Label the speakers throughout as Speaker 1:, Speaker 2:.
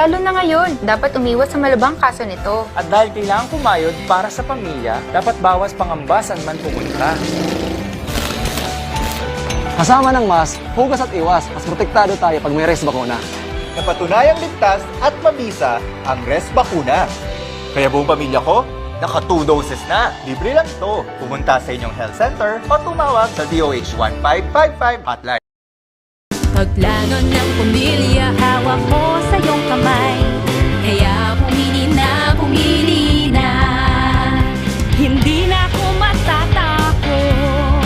Speaker 1: Lalo na ngayon, dapat umiwas sa malabang kaso nito.
Speaker 2: At dahil kailangan kumayod para sa pamilya, dapat bawas pangamba saan man pumunta.
Speaker 3: Kasama ng mask, hugas at iwas, mas protektado tayo pag may res bakuna.
Speaker 4: Napatunayang ligtas at mabisa ang res bakuna. Kaya buong pamilya ko, naka 2 doses na. Libre lang to. Pumunta sa inyong health center o tumawag sa DOH 1555 hotline.
Speaker 5: Paglanon ng pamilya, hawak mo sa iyong kamay. Kaya pumili na, hindi na ako matatakot.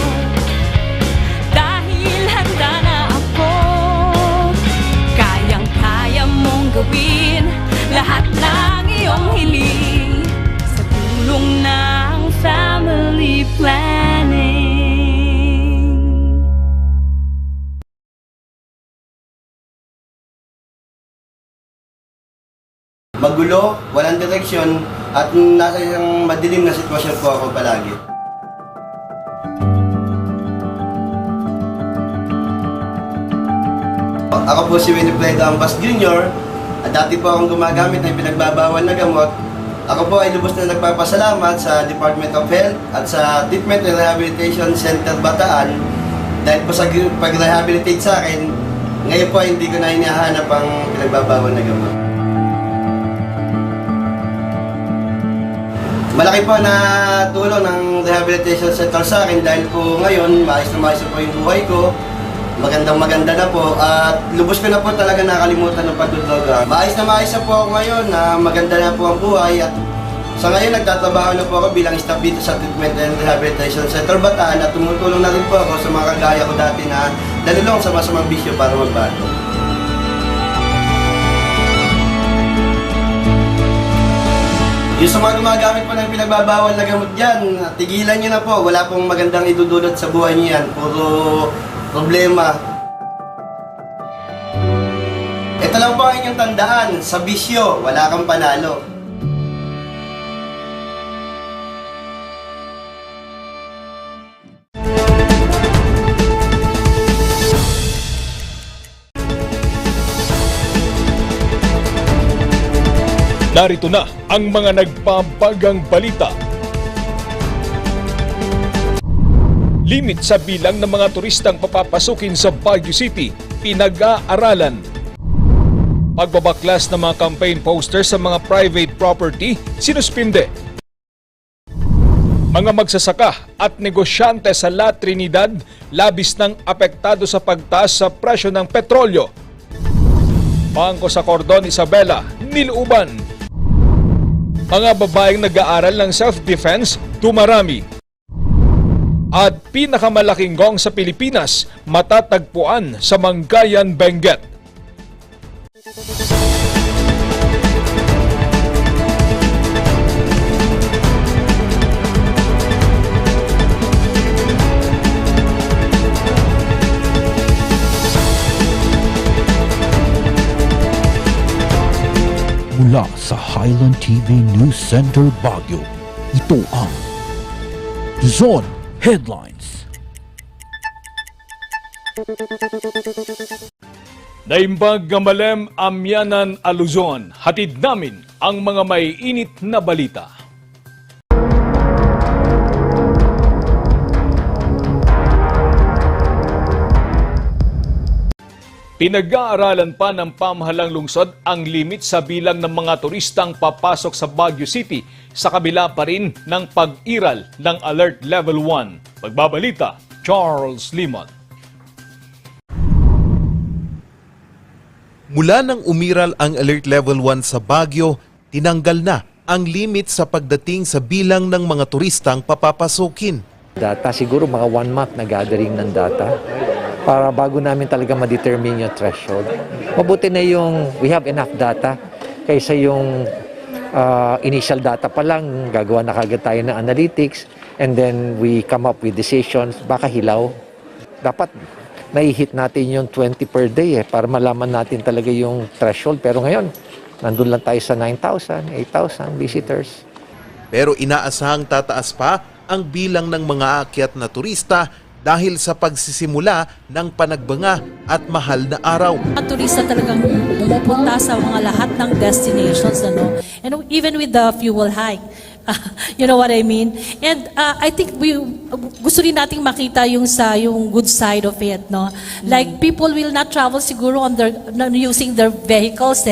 Speaker 5: Dahil handa na ako, kayang-kaya mong gawin lahat ng iyong hiling sa tulong ng family planning.
Speaker 6: Magulo, walang direksyon, at nasa isang madilim na sitwasyon po ako palagi. Ako po si Winifred Ambas Jr. At dati po akong gumagamit ng pinagbabawal na gamot. Ako po ay lubos na nagpapasalamat sa Department of Health at sa Treatment and Rehabilitation Center Bataan dahil po sa pag-rehabilitate sa akin, ngayon po hindi ko na hinahanap ang pinagbabawal na gamot. Malaki po na tulong ng rehabilitation center sa akin dahil po ngayon maayos na maayos po yung buhay ko. Maganda na po at lubos ko na po talaga nakalimutan ng pagdudroga. Maayos na po ako ngayon na maganda na po ang buhay at sa ngayon nagtatrabaho na po ako bilang staff dito sa Treatment and Rehabilitation Center Bataan at tumutulong na rin po ako sa mga kagaya ko dati na dalulong sa masamang bisyo para magbago. Yung sa mga gumagamit po ng pinagbabawal na gamot dyan, tigilan nyo na po. Wala pong magandang idudulot sa buhay nyo yan. Puro problema. Ito lang po ang inyong tandaan. Sa bisyo, wala kang panalo.
Speaker 7: Narito na ang mga nagpapagang balita. Limit sa bilang ng mga turistang papapasukin sa Baguio City, pinag-aaralan. Pagbabaklas ng mga campaign posters sa mga private property, sinuspinde. Mga magsasaka at negosyante sa La Trinidad, labis ng apektado sa pagtaas sa presyo ng petrolyo. Bangko sa Cordon Isabela, niluuban. Mga babaeng nag-aaral ng self-defense, tumarami. At pinakamalaking gong sa Pilipinas, matatagpuan sa Mangayan, Benguet.
Speaker 8: Mula sa Highland TV News Center Baguio, ito ang Zone Headlines.
Speaker 7: Naimbag Gamalem, Amyanan, Aluzon, hatid namin ang mga may init na balita. Pinag-aaralan pa ng pamahalang lungsod ang limit sa bilang ng mga turistang papasok sa Baguio City sa kabila pa rin ng pag-iral ng Alert Level 1. Pagbabalita, Charles Limon.
Speaker 9: Mula nang umiral ang Alert Level 1 sa Baguio, tinanggal na ang limit sa pagdating sa bilang ng mga turistang papapasukin.
Speaker 10: Data, siguro mga 1 month na gathering ng data para bago namin talaga ma-determine yung threshold. Mabuti na yung we have enough data kaysa yung initial data pa lang, gagawa na kagad tayo ng analytics and then we come up with decisions, baka hilaw. Dapat mai-hit natin yung 20 per day para malaman natin talaga yung threshold. Pero ngayon, nandun lang tayo sa 9,000, 8,000 visitors.
Speaker 9: Pero inaasahang tataas pa ang bilang ng mga aakyat na turista dahil sa pagsisimula ng panagbanga at mahal na araw.
Speaker 5: At turista talagang pumupunta sa mga lahat ng destinations, ano? And even with the fuel hike. You know what I mean? And I think gusto rin nating makita yung good side of it, no? Like people will not travel siguro using their vehicles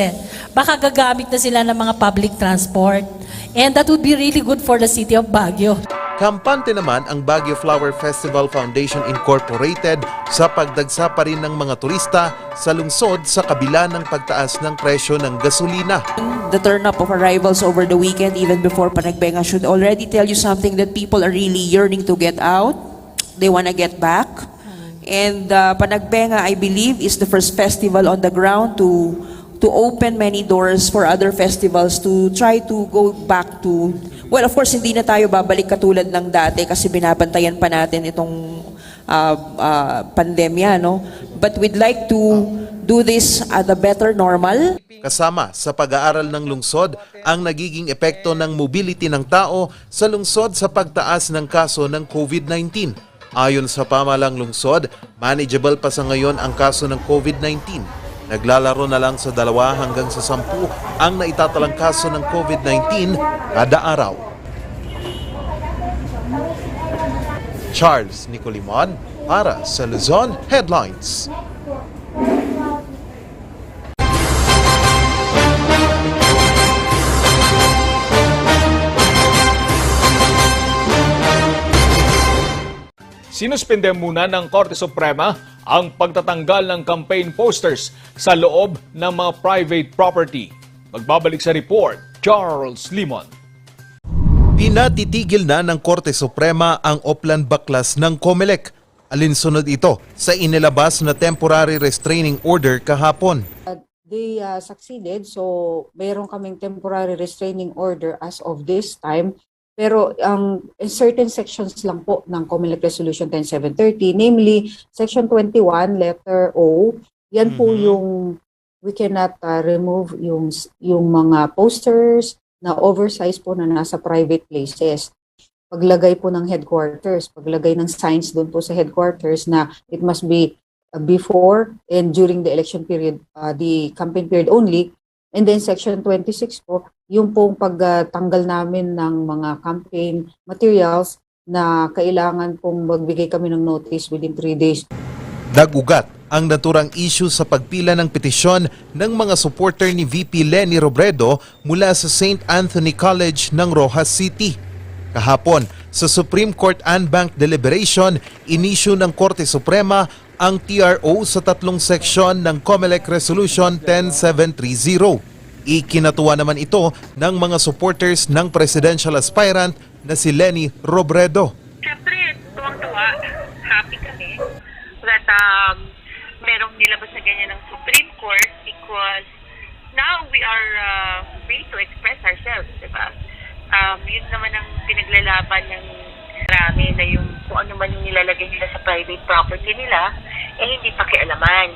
Speaker 5: Baka gagamit na sila ng mga public transport. And that would be really good for the city of Baguio.
Speaker 9: Kampante naman ang Baguio Flower Festival Foundation Incorporated sa pagdagsa pa rin ng mga turista sa lungsod sa kabila ng pagtaas ng presyo ng gasolina.
Speaker 11: The turn-up of arrivals over the weekend, even before Panagbenga, should already tell you something that people are really yearning to get out. They want to get back. And Panagbenga, I believe, is the first festival on the ground to open many doors for other festivals to try to go back to, well, of course, hindi na tayo babalik katulad ng dati kasi binabantayan pa natin itong pandemya, no? But we'd like to do this at a better normal.
Speaker 9: Kasama sa pag-aaral ng lungsod ang nagiging epekto ng mobility ng tao sa lungsod sa pagtaas ng kaso ng COVID-19. Ayon sa pamahalang lungsod, manageable pa sa ngayon ang kaso ng COVID-19. Naglalaro na lang sa 2 hanggang sa 10 ang naitatalang kaso ng COVID-19 kada araw. Charles Nicolimon para sa Luzon Headlines.
Speaker 7: Sinuspende muna ng Korte Suprema ang pagtatanggal ng campaign posters sa loob ng mga private property. Magbabalik sa report, Charles Limon.
Speaker 9: Pinatitigil na ng Korte Suprema ang Oplan Baklas ng COMELEC. Alinsunod ito sa inilabas na temporary restraining order kahapon.
Speaker 12: They succeeded, so mayroon kaming temporary restraining order as of this time. Pero in certain sections lang po ng COMELEC Resolution 10730, namely Section 21, letter O, yan po yung we cannot remove yung mga posters na oversize po na nasa private places. Paglagay po ng headquarters, paglagay ng signs doon po sa headquarters na it must be before and during the election period, the campaign period only. And then Section 26 po, yung pong pagtanggal namin ng mga campaign materials na kailangan pong magbigay kami ng notice within 3 days.
Speaker 9: Nagugat ang naturang issue sa pagpila ng petisyon ng mga supporter ni VP Leni Robredo mula sa St. Anthony College ng Rojas City. Kahapon, sa Supreme Court Unbanked Deliberation, inisyu ng Korte Suprema ang TRO sa 3 seksyon ng COMELEC Resolution 10730. Ikinatuwa naman ito ng mga supporters ng presidential aspirant na si Leni Robredo.
Speaker 13: Siyempre, tuwang-tuwa. Happy kami that merong nilabas na ganyan ng Supreme Court because now we are free to express ourselves, diba? Yun naman ang pinaglalaban ng marami na yung kung ano man yung nilalagay nila sa private property nila, hindi pakialaman.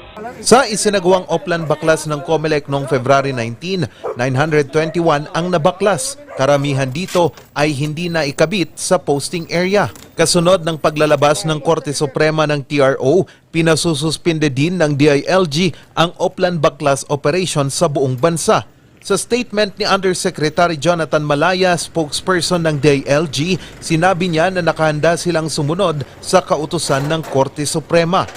Speaker 9: Sa isinagawang Oplan Baklas ng COMELEC noong February 19, 921 ang nabaklas. Karamihan dito ay hindi na ikabit sa posting area. Kasunod ng paglalabas ng Korte Suprema ng TRO, pinasususpinde din ng DILG ang Oplan Baklas operation sa buong bansa. Sa statement ni Undersecretary Jonathan Malaya, spokesperson ng DILG, sinabi niya na nakahanda silang sumunod sa kautusan ng Korte Suprema.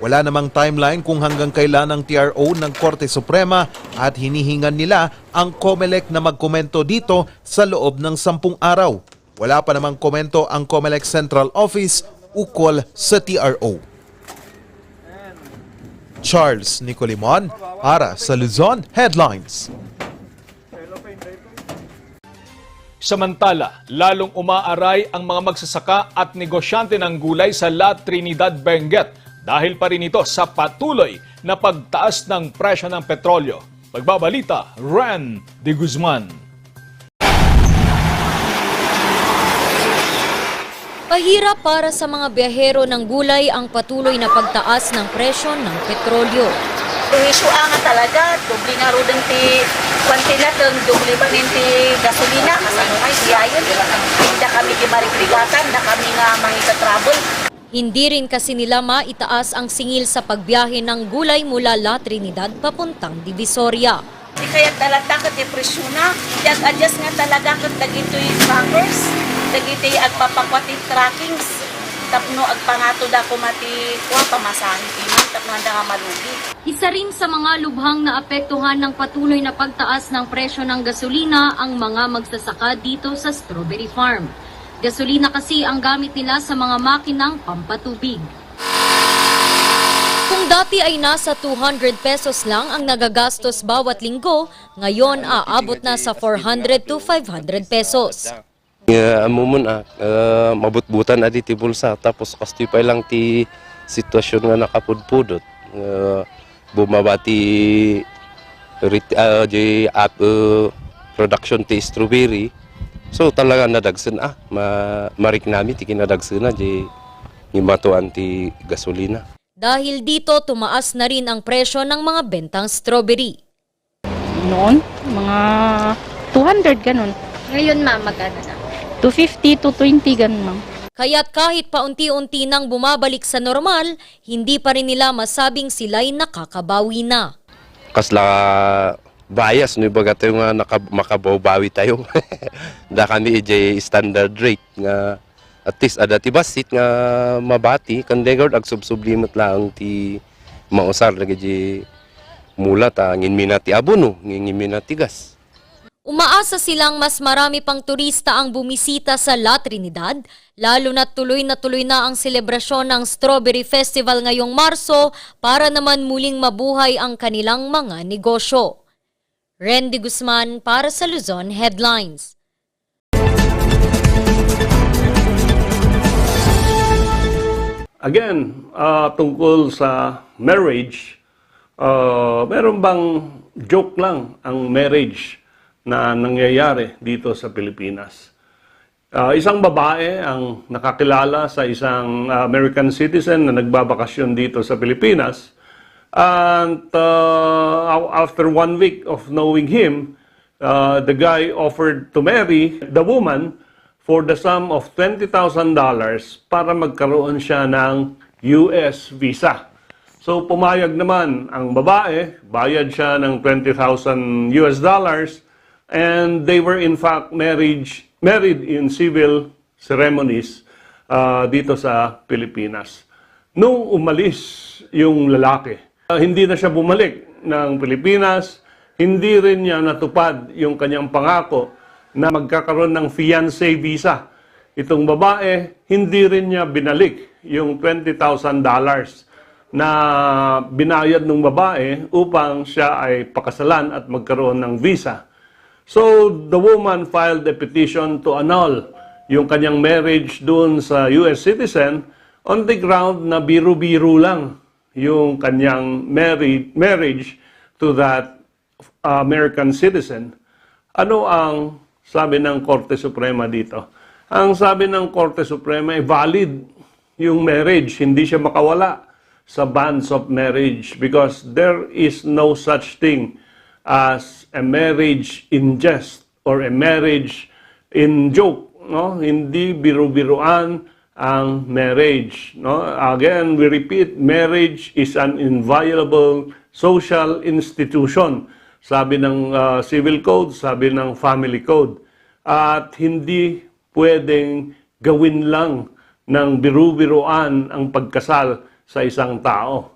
Speaker 9: Wala namang timeline kung hanggang kailan ang TRO ng Korte Suprema at hinihingan nila ang COMELEC na magkomento dito sa loob ng 10 araw. Wala pa namang komento ang COMELEC Central Office ukol sa TRO. Charles Nicolimon para sa Luzon Headlines.
Speaker 7: Samantala, lalong umaaray ang mga magsasaka at negosyante ng gulay sa La Trinidad, Benguet dahil pa rin ito sa patuloy na pagtaas ng presyo ng petrolyo. Magbabalita, Ren de Guzman.
Speaker 14: Pahirap para sa mga biyahero ng gulay ang patuloy na pagtaas ng presyo ng petrolyo.
Speaker 13: Isu nga talaga, doble nga ro din ti kwantinat, doble ba din ti gasolina, kasano nga, siyayon. Hindi kami gimarigligatan, na kami nga mga travel.
Speaker 14: Hindi rin kasi nila maitaas ang singil sa pagbiyahe ng gulay mula La Trinidad papuntang Divisoria.
Speaker 15: Di kaya talata ka depresyon na. Jag-adjust nga talaga kung dagito yung trackers. Dagito yung agpapakwati trackings. Tapno agpangato da kumati kuha pamasahin timan. Tapno handa nga malugi.
Speaker 14: Isa rin sa mga lubhang naapektuhan ng patuloy na pagtaas ng presyo ng gasolina ang mga magsasaka dito sa Strawberry Farm. Gasolina kasi ang gamit nila sa mga makinang pampatubig. Kung dati ay nasa 200 pesos lang ang nagagastos bawat linggo, ngayon aabot na sa 400 to 500 pesos.
Speaker 16: Amumon mabutbutan adi ti bulsa tapos kasti pa lang ti sitwasyon nga nakapudpudot. Bumabati production ti strawberry. So talaga nadagsan marik nami ti kinadagsan na di matuan ti gasolina.
Speaker 14: Dahil dito tumaas na rin ang presyo ng mga bentang strawberry.
Speaker 17: Noon, mga 200 ganun.
Speaker 14: Ngayon ma'am, magkano na?
Speaker 17: 250 to 20 ganun ma'am.
Speaker 14: Kaya't kahit paunti-unti nang bumabalik sa normal, hindi pa rin nila masabing sila'y nakakabawi na.
Speaker 16: Kasla bias no baga tayo nga makabawi tayo. Da kami standard rate nga at least ada ti basit nga mabati kan degord ag sublimot lang ti mausar lagi mula ta ngin minati abono ngin minati gas.
Speaker 14: Umaasa silang mas marami pang turista ang bumisita sa La Trinidad, lalo na tuloy ang selebrasyon ng Strawberry Festival ngayong Marso para naman muling mabuhay ang kanilang mga negosyo. Randy Guzman para sa Luzon Headlines.
Speaker 18: Again, tungkol sa marriage, meron bang joke lang ang marriage na nangyayari dito sa Pilipinas? Isang babae ang nakakilala sa isang American citizen na nagbabakasyon dito sa Pilipinas. And after 1 week of knowing him, the guy offered to marry the woman for the sum of $20,000 para magkaroon siya ng US visa. So pumayag naman ang babae, bayad siya ng $20,000 and they were in fact married in civil ceremonies dito sa Pilipinas. Nung umalis yung lalaki, hindi na siya bumalik ng Pilipinas, hindi rin niya natupad yung kanyang pangako na magkakaroon ng fiancé visa. Itong babae, hindi rin niya binalik yung $20,000 na binayad ng babae upang siya ay pakasalan at magkaroon ng visa. So, the woman filed a petition to annul yung kanyang marriage doon sa US citizen on the ground na biru-biru lang yung kanyang marriage to that American citizen. Ano ang sabi ng Korte Suprema dito? Ang sabi ng Korte Suprema ay valid yung marriage. Hindi siya makawala sa bands of marriage because there is no such thing as a marriage in jest or a marriage in joke. No? Hindi biru-biruan ang marriage. No? Again, we repeat, marriage is an inviolable social institution. Sabi ng civil code, sabi ng family code. At hindi pwedeng gawin lang ng biru-biruan ang pagkasal sa isang tao.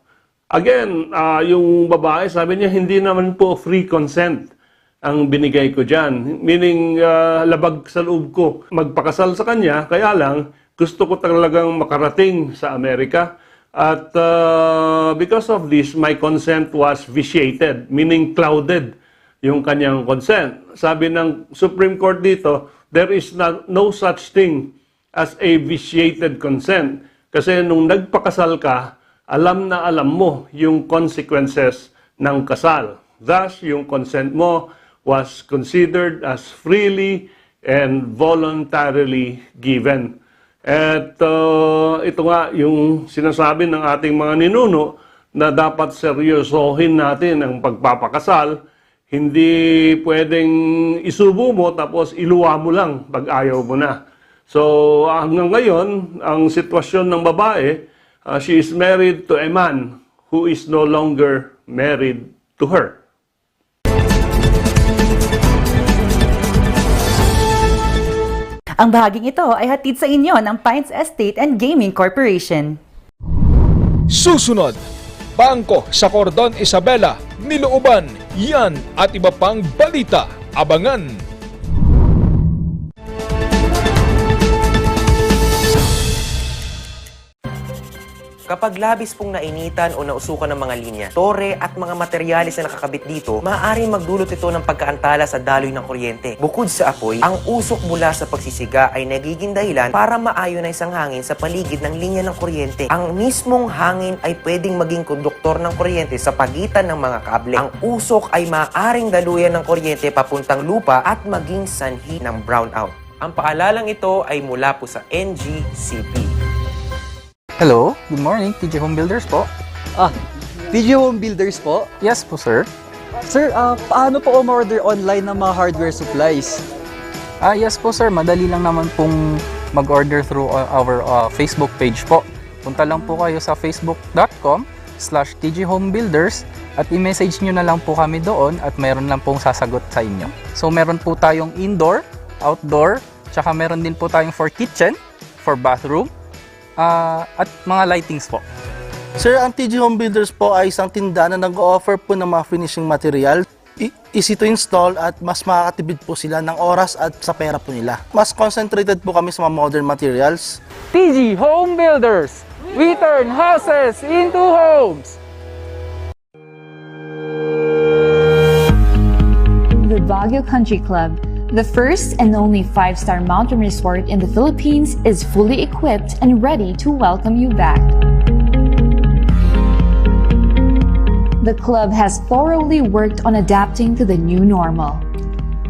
Speaker 18: Again, yung babae, sabi niya, hindi naman po free consent ang binigay ko dyan. Meaning, labag sa loob ko magpakasal sa kanya, kaya lang, gusto ko talagang makarating sa Amerika. At because of this, my consent was vitiated, meaning clouded yung kanyang consent. Sabi ng Supreme Court dito, there is no such thing as a vitiated consent. Kasi nung nagpakasal ka, alam na alam mo yung consequences ng kasal. Thus, yung consent mo was considered as freely and voluntarily given. At ito nga yung sinasabi ng ating mga ninuno na dapat seryosohin natin ang pagpapakasal. Hindi pwedeng isubo mo tapos iluwa mo lang pag ayaw mo na. So hanggang ngayon, ang sitwasyon ng babae, she is married to a man who is no longer married to her.
Speaker 19: Ang bahaging ito ay hatid sa inyo ng Pines Estate and Gaming Corporation.
Speaker 7: Susunod, bangko sa Cordon Isabela, nilooban, yan at iba pang balita. Abangan!
Speaker 20: Kapag labis pong nainitan o nausukan ng mga linya, tore at mga materyales na nakakabit dito, maaaring magdulot ito ng pagkaantala sa daloy ng kuryente. Bukod sa apoy, ang usok mula sa pagsisiga ay nagiging dahilan para ma-ionize ang hangin sa paligid ng linya ng kuryente. Ang mismong hangin ay pwedeng maging konduktor ng kuryente sa pagitan ng mga kable. Ang usok ay maaaring daluyan ng kuryente papuntang lupa at maging sanhi ng brownout. Ang paalalang ito ay mula po sa NGCP.
Speaker 21: Hello, good morning, TJ Home Builders po.
Speaker 3: TJ Home Builders po?
Speaker 21: Yes po, sir.
Speaker 3: Sir, paano po umorder online ng mga hardware supplies?
Speaker 21: Yes po, sir. Madali lang naman pong mag-order through our Facebook page po. Punta lang po kayo sa facebook.com/TJHomebuilders at i-message nyo na lang po kami doon at meron lang pong sasagot sa inyo. So, meron po tayong indoor, outdoor, tsaka meron din po tayong for kitchen, for bathroom, at mga lightings po.
Speaker 22: Sir, ang TJ Home Builders po ay isang tindahan na nag-offer po ng mga finishing material. Easy to install at mas makakatipid po sila ng oras at sa pera po nila. Mas concentrated po kami sa mga modern materials.
Speaker 21: TJ Home Builders! We turn houses into homes!
Speaker 23: The Baguio Country Club, the first and only 5-star mountain resort in the Philippines, is fully equipped and ready to welcome you back. The club has thoroughly worked on adapting to the new normal.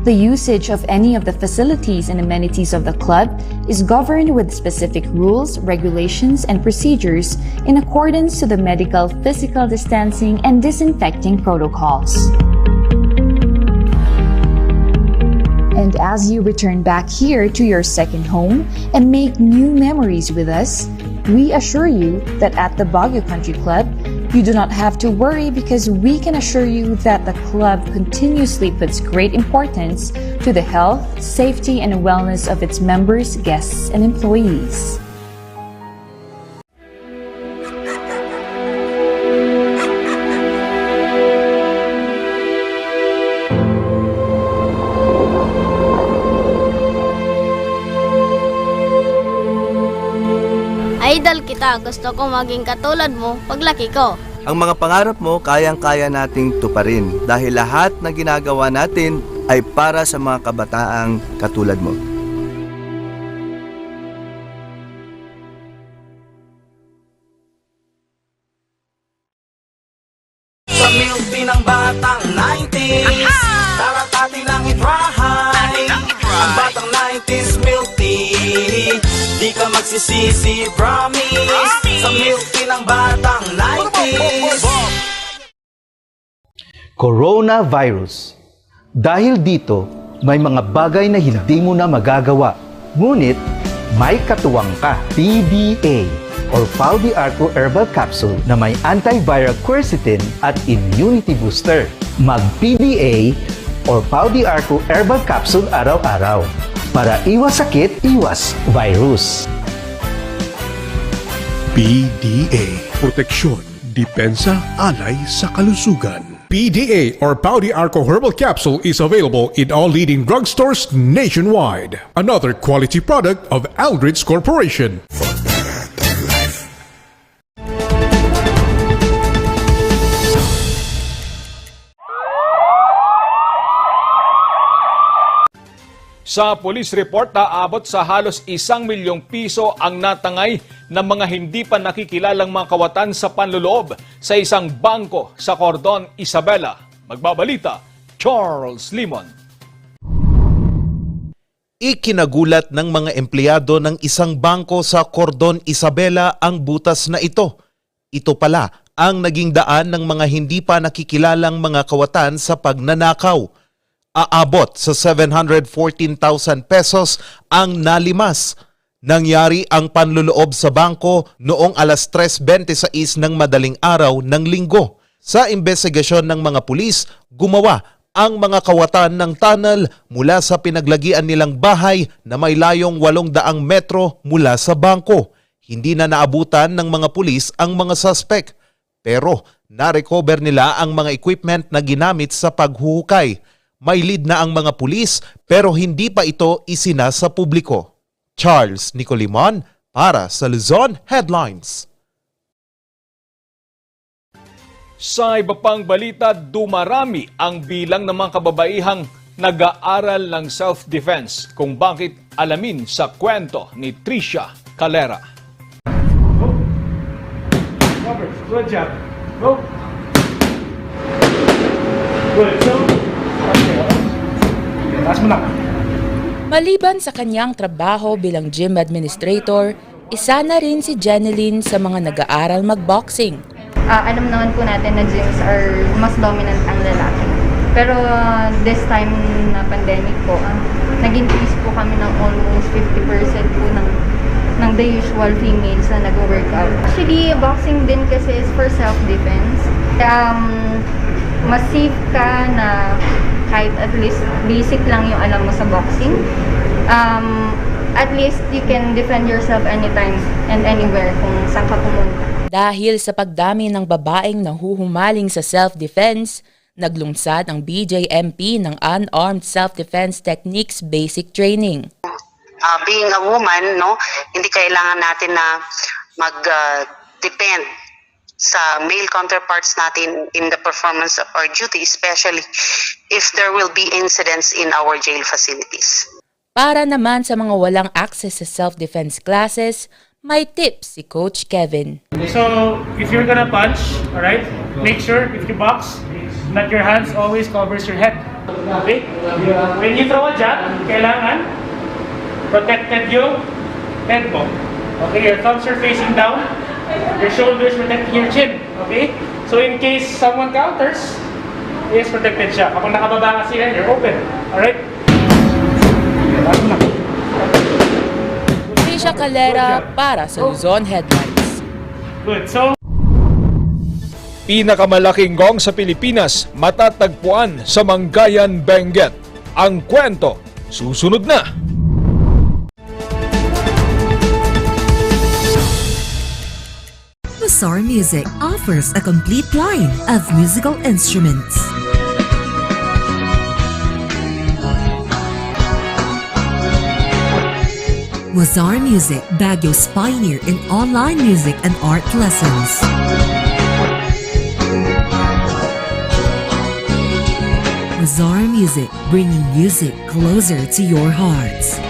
Speaker 23: The usage of any of the facilities and amenities of the club is governed with specific rules, regulations, and procedures in accordance to the medical, physical distancing, and disinfecting protocols. And as you return back here to your second home and make new memories with us, we assure you that at the Baguio Country Club, you do not have to worry because we can assure you that the club continuously puts great importance to the health, safety, and wellness of its members, guests, and employees.
Speaker 24: Idol kita, gusto ko maging katulad mo paglaki ko.
Speaker 6: Ang mga pangarap mo, kayang-kaya nating tuparin dahil lahat na ginagawa natin ay para sa mga kabataang katulad mo.
Speaker 25: Sa milk tea ng batang 90s, tara't atin lang i-try. Ang batang 90s milk tea, di ka magsisisi, promise. Sa milk tea ng batang 90s.
Speaker 26: Coronavirus. Dahil dito, may mga bagay na hindi mo na magagawa. Ngunit, may katuwang ka. PDA or Pau de Arco Herbal Capsule na may antiviral quercetin at immunity booster. Mag-PDA or Pau de Arco Herbal Capsule araw-araw. Para iwas sakit, iwas virus.
Speaker 27: PDA. Proteksyon, depensa, alay sa kalusugan. PDA or Pau de Arco Herbal Capsule is available in all leading drugstores nationwide. Another quality product of Aldrich Corporation.
Speaker 7: Sa police report, aabot sa halos 1 milyong piso ang natangay ng mga hindi pa nakikilalang mga kawatan sa panloloob sa isang bangko sa Cordon Isabela. Magbabalita, Charles Limon.
Speaker 9: Ikinagulat ng mga empleyado ng isang bangko sa Cordon Isabela ang butas na ito. Ito pala ang naging daan ng mga hindi pa nakikilalang mga kawatan sa pagnanakaw. Aabot sa 714,000 pesos ang nalimas. Nangyari ang panluloob sa bangko noong alas 3:26 ng madaling araw ng Linggo. Sa investigasyon ng mga pulis, gumawa ang mga kawatan ng tunnel mula sa pinaglagian nilang bahay na may layong 800 metro mula sa bangko. Hindi na naabutan ng mga pulis ang mga suspect, pero na-recover nila ang mga equipment na ginamit sa paghuhukay. May lead na ang mga pulis pero hindi pa ito isinasa publiko. Charles Nicolimon para sa Luzon Headlines.
Speaker 7: Sa iba pang balita, dumarami ang bilang ng mga kababaihang nag-aaral ng self-defense. Kung bakit, alamin sa kwento ni Tricia Calera.
Speaker 1: Robert, good job. Go. Good. So, taas mo lang.
Speaker 2: Maliban sa kanyang trabaho bilang gym administrator, isa na rin si Jeneline sa mga nag-aaral mag-boxing.
Speaker 4: Alam naman po natin na gyms are mas dominant ang lalaki. Pero this time na pandemic po, nag-increase po kami ng almost 50% po ng the usual females na nag-workout. Actually, boxing din kasi is for self-defense. Mas safe ka na kahit at least basic lang yung alam mo sa boxing. At least you can defend yourself anytime and anywhere kung saan ka pumunta.
Speaker 2: Dahil sa pagdami ng babaeng nahuhumaling sa self-defense, naglungsad ang BJMP ng Unarmed Self-Defense Techniques Basic Training.
Speaker 5: Being a woman, no, hindi kailangan natin na mag-depend sa male counterparts natin in the performance of our duty, especially if there will be incidents in our jail facilities.
Speaker 2: Para naman sa mga walang access sa self-defense classes, may tips si Coach Kevin.
Speaker 1: So, if you're gonna punch, alright, make sure if you box, that your hands always covers your head. Okay? When you throw a jab, kailangan protected yung head mo. Okay, your thumbs are facing down, your shoulders protecting your chin. Okay? So in case someone counters, yes, protected siya. Kapag nakababa kasi yan, you're open. Alright?
Speaker 2: Tricia Calera para sa Luzon Headlines.
Speaker 1: Good. So,
Speaker 7: Pinakamalaking gong sa Pilipinas matatagpuan sa Mangayan, Benguet. Ang kwento, susunod na.
Speaker 8: Mazar Music offers a complete line of musical instruments. Mazar Music, Baguio's pioneer in online music and art lessons. Mazar Music, bringing music closer to your hearts.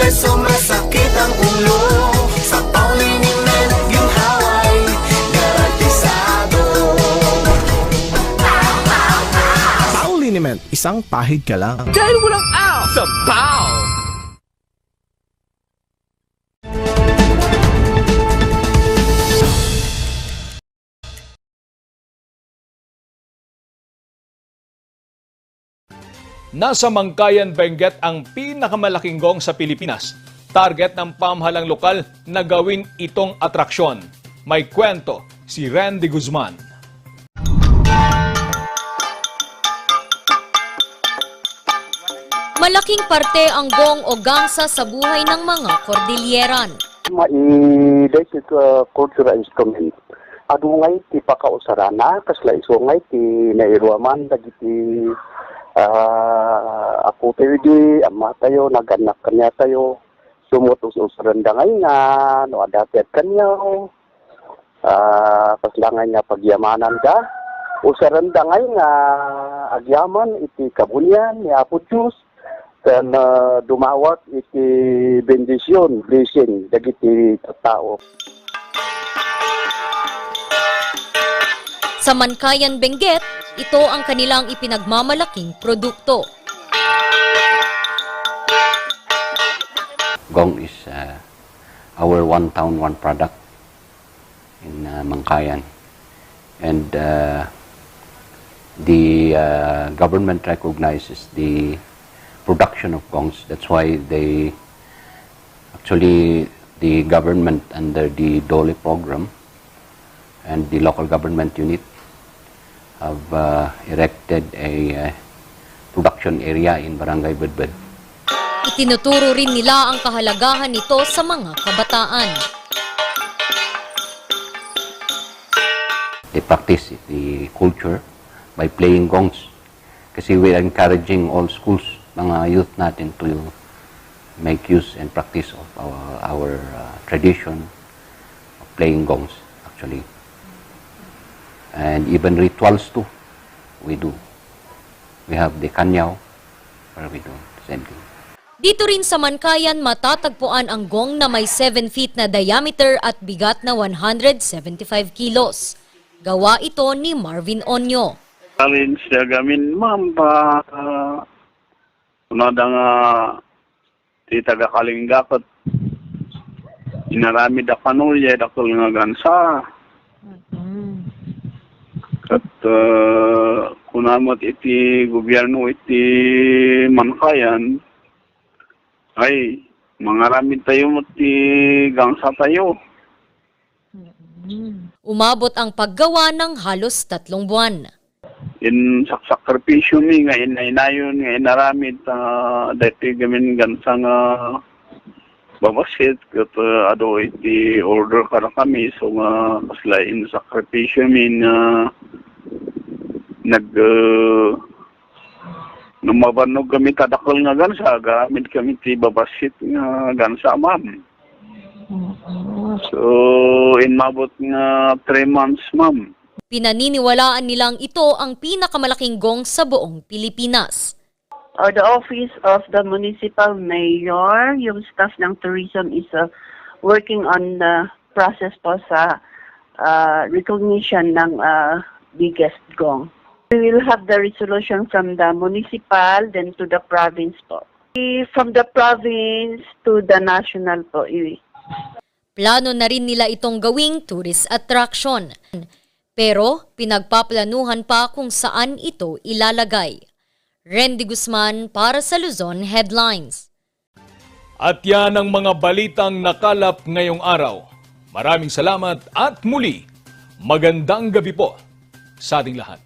Speaker 25: So masakit ang ulo sa Pauliniment ginhaway garantisado.
Speaker 10: Pauliniment, isang pahid ka lang.
Speaker 25: Dahil walang out sa PAW!
Speaker 7: Nasa Mangayan, Benguet ang pinakamalaking gong sa Pilipinas. Target ng pamahalang lokal na gawin itong atraksyon. May kwento si Randy Guzman.
Speaker 11: Malaking parte ang gong o gangsa sa buhay ng mga Cordilleran.
Speaker 12: Maiday si cultural instrument. Adungay ti pakausarana, kasla isungay ti nairuaman, dagiti ako tayo di, ama tayo, naganak kanya tayo, sumutus-usaran ngay nga, no adatet kanyaw, paslangay nga pagyamanan ka, usaran ngay nga agyaman, iti kabunyan, ni Apo Diyos, dan dumawat iti bendisyon, blessing, dagiti tao.
Speaker 11: Sa Mankayan, Benguet, ito ang kanilang ipinagmamalaking produkto.
Speaker 13: Gong is our one town, one product in Mankayan. And the government recognizes the production of gongs. That's why the government under the DOLE program and the local government unit have erected a production area in Barangay Budbud.
Speaker 11: Itinuturo rin nila ang kahalagahan nito sa mga kabataan.
Speaker 13: They practice the culture by playing gongs. Kasi we are encouraging all schools, mga youth natin, to make use and practice of our tradition of playing gongs, actually. And even rituals too, we do. We have the kanyaw, where we do the same thing.
Speaker 11: Dito rin sa Mankayan matatagpuan ang gong na may 7 feet na diameter at bigat na 175 kilos. Gawa ito ni Marvin Onyo.
Speaker 14: Alin siya gamin, ma'am, pa unada nga ti taga Kalinggakot. Inarami da kanulya, dakol nga gansa. At kunamot iti gobyerno iti Mankayan, ay mangaramid tayo mo ti gangsa tayo.
Speaker 11: Umabot ang paggawa ng halos 3 buwan.
Speaker 14: In sakripisyo mi nga inayon nga inaramid dati gamin gansa nga babasit kat ado iti order kara kami so nga kaslain sakripisyo mi na numabanog kami tadakol nga gansa gamit kami ti babasit nga gansa ma'am. So in mabot nga 3 months ma'am.
Speaker 11: Pinaniniwalaan nilang ito ang pinakamalaking gong sa buong Pilipinas.
Speaker 15: The office of the municipal mayor, yung staff ng tourism is working on the process po sa recognition ng biggest gong. We will have the resolution from the municipal, then to the province po. From the province to the national po.
Speaker 11: Plano na rin nila itong gawing tourist attraction. Pero pinagpaplanuhan pa kung saan ito ilalagay. Randy Guzman para sa Luzon Headlines.
Speaker 7: At yan ang mga balitang nakalap ngayong araw. Maraming salamat at muli, magandang gabi po sa ating lahat.